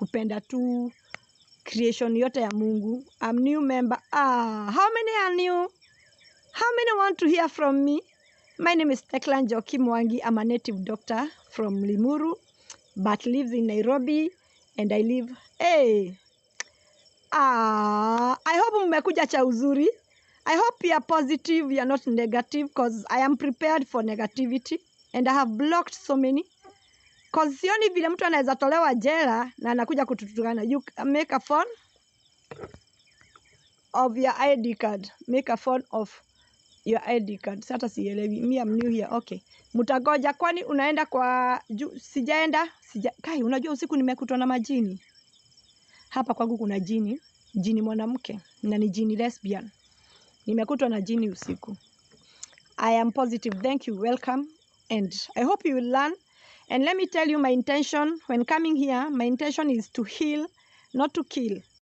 kupenda tu creation yote ya Mungu. I'm new member. How many are new? How many want to hear from me? My name is Tekla Njoki Mwangi. I'm a native doctor from Limuru, but lives in Nairobi, and I live. Hey, I hope mmekuja cha uzuri. I hope you are positive, you are not negative, because I am prepared for negativity, and I have blocked so many. Because sioni vile mtu anaweza tolewa jela na anakuja kututukana. You make a phone of your ID card. Make a phone of your ID card. Sasa sielewi. Me, I'm new here. Okay. Mutagoja kwani unaenda kwa sijaenda. Kai, unajua usiku nimekutwa na majini. Hapa kwangu kuna jini. Jini mwanamke. Na ni jini lesbian. Nimekutwa na jini usiku. I am positive. Thank you. Welcome. And I hope you will learn. And let me tell you my intention when coming here. My intention is to heal, not to kill.